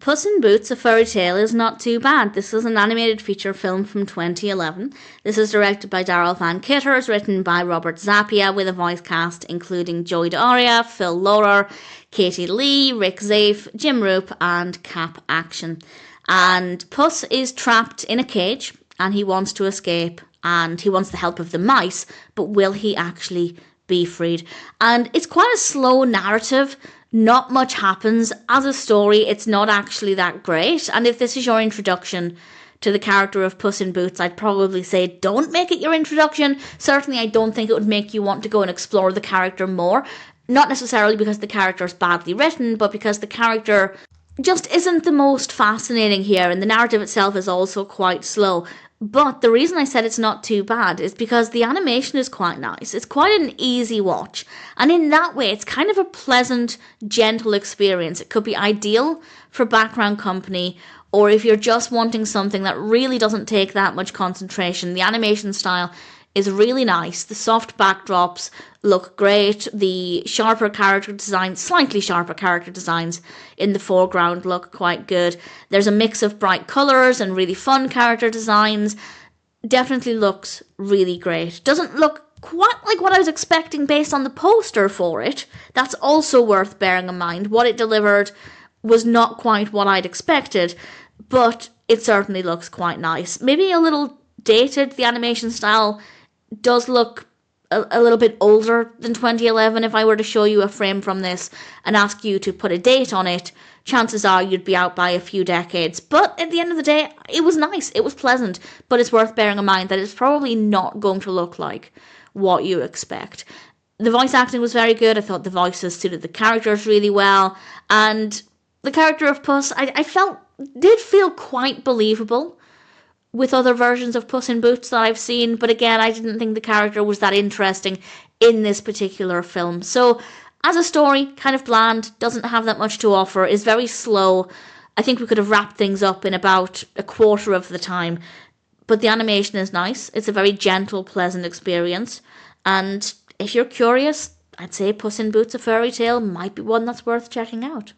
Puss in Boots: A Fairy Tale is not too bad. This is an animated feature film from 2011. This is directed by Darrell Van Citters, written by Robert Zappia, with a voice cast including Joey D'Aria, Phil Lollar, Katie Leigh, Rick Zieff, Jim Roope, and Cap Action. And Puss is trapped in a cage, and he wants to escape, and he wants the help of the mice, but will he actually be freed? And it's quite a slow narrative. Not much happens. As a story, it's not actually that great. And if this is your introduction to the character of Puss in Boots, I'd probably say don't make it your introduction. Certainly, I don't think it would make you want to go and explore the character more. Not necessarily because the character is badly written, but because the character just isn't the most fascinating here, and the narrative itself is also quite slow. But the reason I said it's not too bad is because the animation is quite nice. It's quite an easy watch. And in that way, it's kind of a pleasant, gentle experience. It could be ideal for background company, or if you're just wanting something that really doesn't take that much concentration. The animation style is really nice. The soft backdrops look great. The sharper character designs, slightly sharper character designs in the foreground look quite good. There's a mix of bright colours and really fun character designs. Definitely looks really great. Doesn't look quite like what I was expecting based on the poster for it. That's also worth bearing in mind. What it delivered was not quite what I'd expected, but it certainly looks quite nice. Maybe a little dated. The animation style does look a little bit older than 2011. If I were to show you a frame from this and ask you to put a date on it, chances are you'd be out by a few decades. But at the end of the day, it was nice, it was pleasant, but it's worth bearing in mind that it's probably not going to look like what you expect. The voice acting was very good. I thought the voices suited the characters really well, and the character of Puss, I felt, did feel quite believable with other versions of Puss in Boots that I've seen, but again, I didn't think the character was that interesting in this particular film. So, as a story, kind of bland, doesn't have that much to offer, is very slow. I think we could have wrapped things up in about a quarter of the time, but the animation is nice. It's a very gentle, pleasant experience, and if you're curious, I'd say Puss in Boots: A Fairy Tale might be one that's worth checking out.